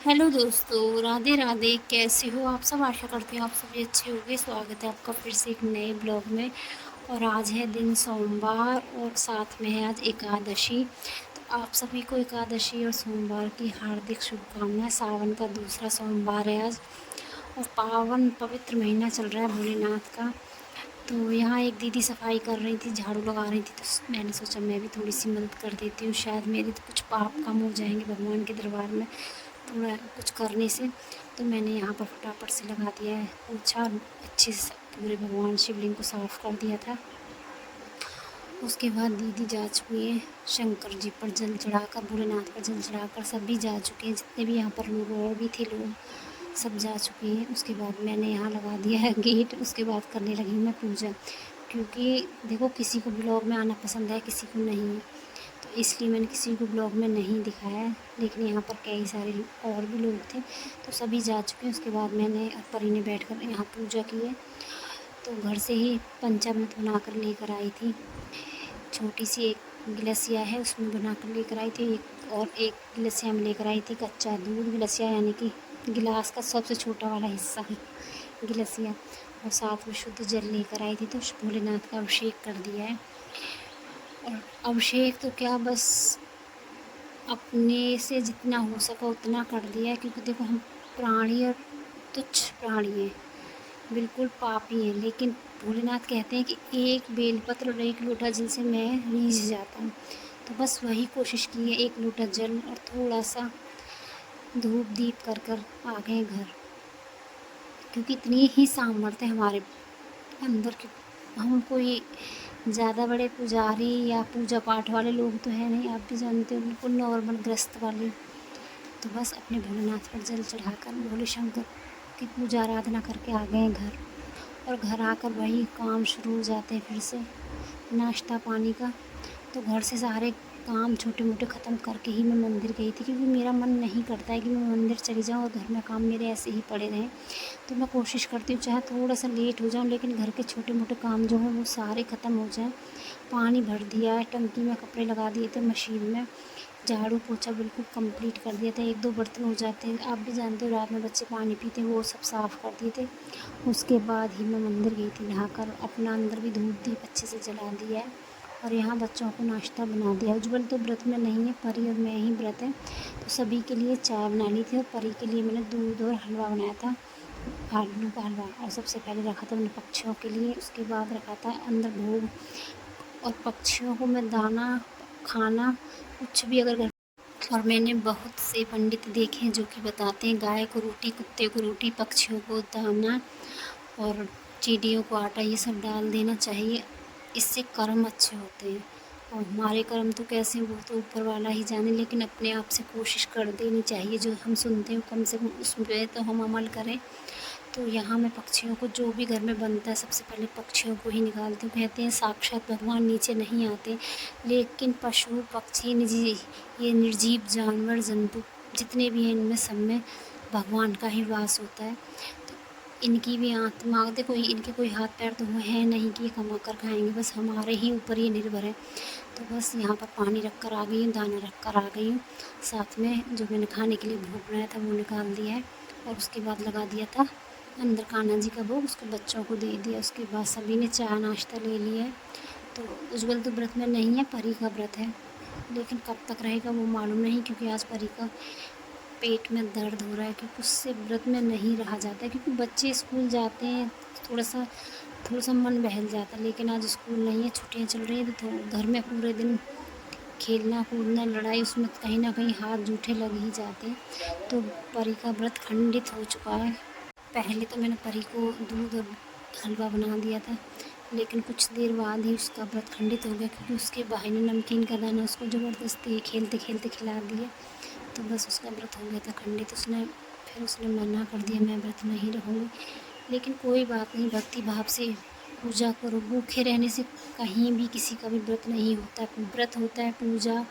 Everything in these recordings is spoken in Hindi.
हेलो दोस्तों, राधे राधे। कैसे हो आप सब? आशा करती हूँ आप सभी अच्छे होंगे। स्वागत है आपका फिर से एक नए ब्लॉग में। और आज है दिन सोमवार और साथ में है आज एकादशी। तो आप सभी को एकादशी और सोमवार की हार्दिक शुभकामनाएं। सावन का दूसरा सोमवार है आज और पावन पवित्र महीना चल रहा है भोलेनाथ का। तो यहाँ एक दीदी सफाई कर रही थी, झाड़ू लगा रही थी, तो मैंने सोचा मैं भी थोड़ी सी मदद कर देती हूँ, शायद मेरे तो कुछ पाप कम हो जाएंगे भगवान के दरबार में थोड़ा कुछ करने से। तो मैंने यहाँ पर फटाफट से लगा दिया है पोछा, अच्छे से पूरे भगवान शिवलिंग को साफ़ कर दिया था। उसके बाद दीदी जा चुकी है शंकर जी पर जल चढ़ाकर, भोलेनाथ पर जल चढ़ाकर सभी जा चुके हैं, जितने भी यहाँ पर लोग और भी थे लोग सब जा चुके हैं। उसके बाद मैंने यहाँ लगा दिया है गेट। उसके बाद करने लगी मैं पूजा, क्योंकि देखो किसी को ब्लॉग में आना पसंद है, किसी को नहीं है, तो इसलिए मैंने किसी को ब्लॉग में नहीं दिखाया है। लेकिन यहाँ पर कई सारे और भी लोग थे, तो सभी जा चुके हैं। उसके बाद मैंने परी ने बैठकर यहाँ पूजा की है। तो घर से ही पंचामृत बनाकर लेकर आई थी, छोटी सी एक गिलसिया है उसमें बनाकर लेकर आई थी। एक गिलसिया में लेकर आई थी कच्चा दूध, गिलसिया यानी कि गिलास का सबसे छोटा वाला हिस्सा है गिलसिया। और साथ में शुद्ध जल लेकर आई थी। तो भोलेनाथ का अभिषेक कर दिया है। और अभिषेक तो क्या, बस अपने से जितना हो सका उतना कर दिया है, क्योंकि देखो हम प्राणी और तुच्छ प्राणी हैं, बिल्कुल पापी हैं। लेकिन भोलेनाथ कहते हैं कि एक बेलपत्र और एक लोटा जल से मैं रीझ जाता हूँ। तो बस वही कोशिश की है, एक लोटा जल और थोड़ा सा धूप दीप कर कर आ गए घर, क्योंकि इतनी ही सामर्थ्य है हमारे अंदर की। हम कोई ज़्यादा बड़े पुजारी या पूजा पाठ वाले लोग तो है नहीं, आप भी जानते हो, बिल्कुल नॉर्मल गृहस्थ वाले। तो बस अपने भोलेनाथ पर जल चढ़ाकर भोले शंकर की पूजा आराधना करके आ गए घर। और घर आकर वही काम शुरू हो जाते हैं फिर से, नाश्ता पानी का। तो घर से सारे काम छोटे मोटे ख़त्म करके ही मैं मंदिर गई थी, क्योंकि मेरा मन नहीं करता है कि मैं मंदिर चली जाऊँ और घर में काम मेरे ऐसे ही पड़े रहें। तो मैं कोशिश करती हूँ चाहे थोड़ा सा लेट हो जाऊँ, लेकिन घर के छोटे मोटे काम जो हैं वो सारे ख़त्म हो जाएँ। पानी भर दिया है टंकी में, कपड़े लगा दिए थे मशीन में, झाड़ू पोछा बिल्कुल कंप्लीट कर दिया था। एक दो बर्तन हो जाते हैं, आप भी जानते हो रात में बच्चे पानी पीते हैं, वो सब साफ़ कर दिए थे। उसके बाद ही मैं मंदिर गई थी नहाकर, अपना अंदर भी धूप दीप अच्छे से जला दिया है। और यहाँ बच्चों को नाश्ता बना दिया। उज्जवल तो व्रत में नहीं है, परी और मैं ही व्रत है, तो सभी के लिए चाय बना ली थी। और परी के लिए मैंने दूध और हलवा बनाया था, आलू का हलवा। और सबसे पहले रखा था मैंने पक्षियों के लिए, उसके बाद रखा था अंदर भोग। और पक्षियों को मैं दाना खाना कुछ भी अगर घर, और मैंने बहुत से पंडित देखे हैं जो कि बताते हैं गाय को रोटी, कुत्ते को रोटी, पक्षियों को दाना और चींटियों को आटा, ये सब डाल देना चाहिए, इससे कर्म अच्छे होते हैं। और हमारे कर्म तो कैसे, वो तो ऊपर वाला ही जाने, लेकिन अपने आप से कोशिश कर देनी चाहिए, जो हम सुनते हैं कम से कम उस पर तो हम अमल करें। तो यहाँ मैं पक्षियों को, जो भी घर में बनता है सबसे पहले पक्षियों को ही निकालती हूँ। कहते हैं साक्षात भगवान नीचे नहीं आते, लेकिन पशु पक्षी ये निर्जीव जानवर जंतु जितने भी हैं, इनमें सब में भगवान का ही वास होता है। तो इनकी भी आत्मा, देखो इनके कोई हाथ पैर तो है नहीं कि ये कमा कर खाएंगे, बस हमारे ही ऊपर ये निर्भर है। तो बस यहाँ पर पानी रख कर आ गई हूँ, दाना रख कर आ गई हूँ, साथ में जो मैंने खाने के लिए भोग बनाया था वो निकाल दिया है। और उसके बाद लगा दिया था अंदर कान्हा जी का भोग, उसको बच्चों को दे दिया। उसके बाद सभी ने चाय नाश्ता ले लिया है। तो उज्जवल तो व्रत में नहीं है, परी का व्रत है, लेकिन कब तक रहेगा वो मालूम नहीं, क्योंकि आज परी का पेट में दर्द हो रहा है, क्योंकि उससे व्रत में नहीं रहा जाता है, क्योंकि बच्चे स्कूल जाते हैं, थोड़ा सा मन बहल जाता है। लेकिन आज स्कूल नहीं है, छुट्टियाँ चल रही हैं, तो घर में पूरे दिन खेलना कूदना लड़ाई, उसमें कहीं ना कहीं हाथ जूठे लग ही जाते हैं। तो परी का व्रत खंडित हो चुका है। पहले तो मैंने परी को दूध और हलवा बना दिया था, लेकिन कुछ देर बाद ही उसका व्रत खंडित हो गया, क्योंकि उसके भाई ने नमकीन का दाना उसको ज़बरदस्ती खेलते खेलते खिला दिया। तो बस उसका व्रत हो गया था खंडित। फिर उसने मना कर दिया, मैं व्रत नहीं रहूँगी। लेकिन कोई बात नहीं, भक्ति भाव से पूजा करो। भूखे रहने से कहीं भी किसी का भी व्रत नहीं होता है। व्रत होता है पूजा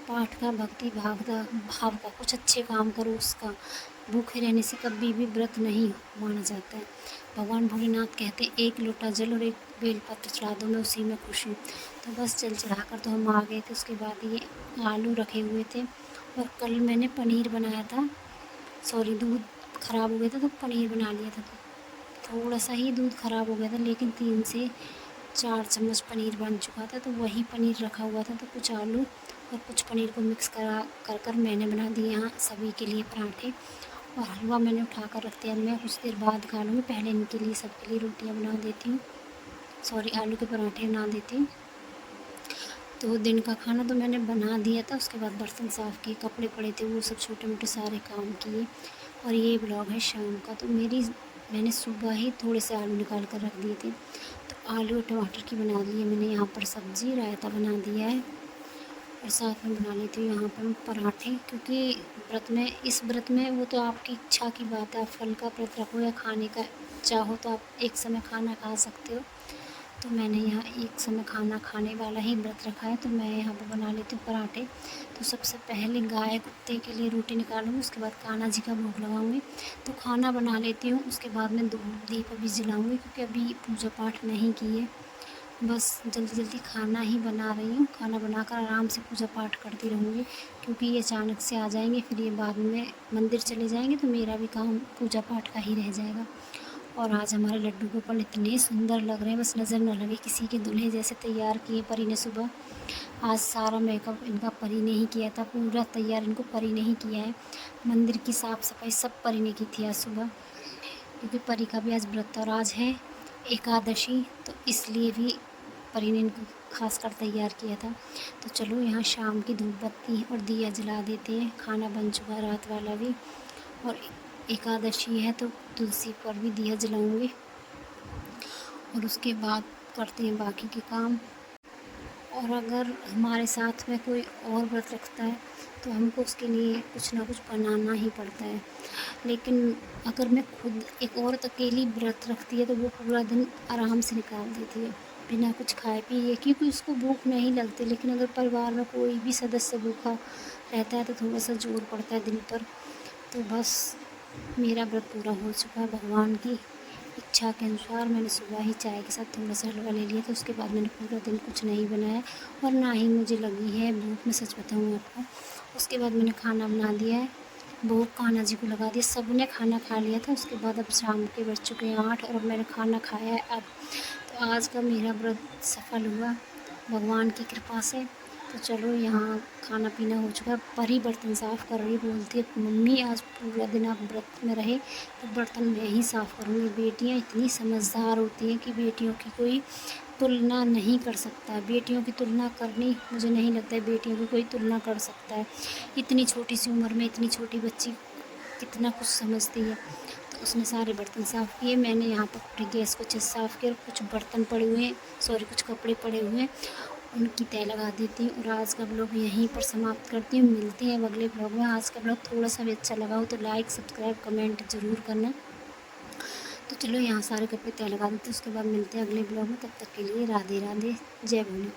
पाठ का, भक्ति भाव का, कुछ अच्छे काम करो उसका। भूखे रहने से कभी भी व्रत नहीं माना जाता है। भगवान भोलेनाथ कहते हैं एक लोटा जल और एक बेलपत्र चढ़ा दो, मैं उसी में खुश हूँ। तो बस जल चढ़ाकर तो हम आ गए थे। उसके बाद ये आलू रखे हुए थे, और कल मैंने पनीर बनाया था सॉरी दूध ख़राब हो गया था तो पनीर बना लिया था, तो थोड़ा सा ही दूध ख़राब हो गया था, लेकिन 3 से 4 चम्मच पनीर बन चुका था। तो वही पनीर रखा हुआ था, तो कुछ आलू और कुछ पनीर को मिक्स कर मैंने बना दिए यहाँ सभी के लिए पराठे। और हलवा मैंने उठा कर रख दिया, मैं कुछ देर बाद खा लूँगी। पहले इनके लिए सबके लिए रोटियाँ बना देती हूँ, सॉरी आलू के पराठे बना देती हूँ। तो दिन का खाना तो मैंने बना दिया था, उसके बाद बर्तन साफ़ किए, कपड़े पड़े थे वो सब छोटे मोटे सारे काम किए। और ये ब्लॉग है शाम का। तो मैंने सुबह ही थोड़े से आलू निकाल कर रख दिए थे, तो आलू और टमाटर की बना लिए मैंने यहाँ पर सब्ज़ी, रायता बना दिया है। और साथ में बना लेती हूँ यहाँ पर पराठे, क्योंकि इस व्रत में वो तो आपकी इच्छा की बात है, आप फल का व्रत रखो या खाने का चाहो तो आप एक समय खाना खा सकते हो। तो मैंने यहाँ एक समय खाना खाने वाला ही व्रत रखा है, तो मैं यहाँ पर बना लेती हूँ पराठे। तो सबसे पहले गाय कुत्ते के लिए रोटी निकालूँगी, उसके बाद कान्हा जी का भोग लगाऊँगी। तो खाना बना लेती हूँ, उसके बाद मैं धूप दीप अभी जलाऊँगी, क्योंकि अभी पूजा पाठ नहीं की है। बस जल्दी जल्दी खाना ही बना रही हूँ, खाना बनाकर आराम से पूजा पाठ करती रहूँगी, क्योंकि ये अचानक से आ जाएंगे, फिर ये बाद में मंदिर चले जाएंगे, तो मेरा भी काम पूजा पाठ का ही रह जाएगा। और आज हमारे लड्डू गोपाल इतने सुंदर लग रहे हैं, बस नज़र न लगे किसी के दूल्हे जैसे तैयार किए परी ने सुबह। आज सारा मेकअप इनका परी ने ही किया था, पूरा तैयार इनको परी ने ही किया है। मंदिर की साफ़ सफाई सब परी ने की थी आज सुबह, क्योंकि परी का भी आज व्रत था और आज है एकादशी, तो इसलिए भी परी ने इनको खास कर तैयार किया था। तो चलो यहाँ शाम की धूप बत्ती और दिया जला देते हैं, खाना बन चुका रात वाला भी, और एकादशी है तो तुलसी पर भी दिया जलाऊंगी, और उसके बाद करते हैं बाकी के काम। और अगर हमारे साथ में कोई और व्रत रखता है तो हमको उसके लिए कुछ ना कुछ बनाना ही पड़ता है। लेकिन अगर मैं खुद एक औरत अकेली व्रत रखती है तो वो पूरा दिन आराम से निकाल देती है बिना कुछ खाए पिए, क्योंकि उसको भूख नहीं लगती। लेकिन अगर परिवार में कोई भी सदस्य भूखा रहता है तो थोड़ा सा जोर पड़ता है दिन पर। तो बस मेरा व्रत पूरा हो चुका है, भगवान की इच्छा के अनुसार मैंने सुबह ही चाय के साथ थोड़ा सा हलवा ले लिया था, उसके बाद मैंने पूरा दिन कुछ नहीं बनाया और ना ही मुझे लगी है भूख, मैं सच बताऊँ आपको। उसके बाद मैंने खाना बना दिया है, भोग कान्हा जी को लगा दिया, सब ने खाना खा लिया था। उसके बाद अब शाम के बज चुके हैं 8 और अब मैंने खाना खाया है अब। तो आज का मेरा व्रत सफल हुआ भगवान की कृपा से। तो चलो यहाँ खाना पीना हो चुका है, परी बर्तन साफ़ कर रही, बोलती है मम्मी आज पूरा दिन आप व्रत में रहे तो बर्तन मैं ही साफ़ करूँगी। बेटियाँ इतनी समझदार होती हैं कि बेटियों की कोई तुलना नहीं कर सकता। बेटियों की तुलना करनी मुझे नहीं लगता है बेटियों की कोई तुलना कर सकता है। इतनी छोटी सी उम्र में इतनी छोटी बच्ची कितना कुछ समझती है। तो उसने सारे बर्तन साफ़ किए, मैंने यहाँ पर पूरी गैस को अच्छे से साफ़ किया, और कुछ बर्तन पड़े हुए हैं, सॉरी कुछ कपड़े पड़े हुए हैं, उनकी तह लगा देती हूँ। और आज का ब्लॉग यहीं पर समाप्त करती हूँ, मिलते हैं अब अगले ब्लॉग में। आज का ब्लॉग थोड़ा सा भी अच्छा लगा हो तो लाइक सब्सक्राइब कमेंट ज़रूर करना। तो चलो यहाँ सारे कपड़े तह लगा देते हैं, उसके बाद मिलते हैं अगले ब्लॉग में। तब तक के लिए राधे राधे, जय भोले।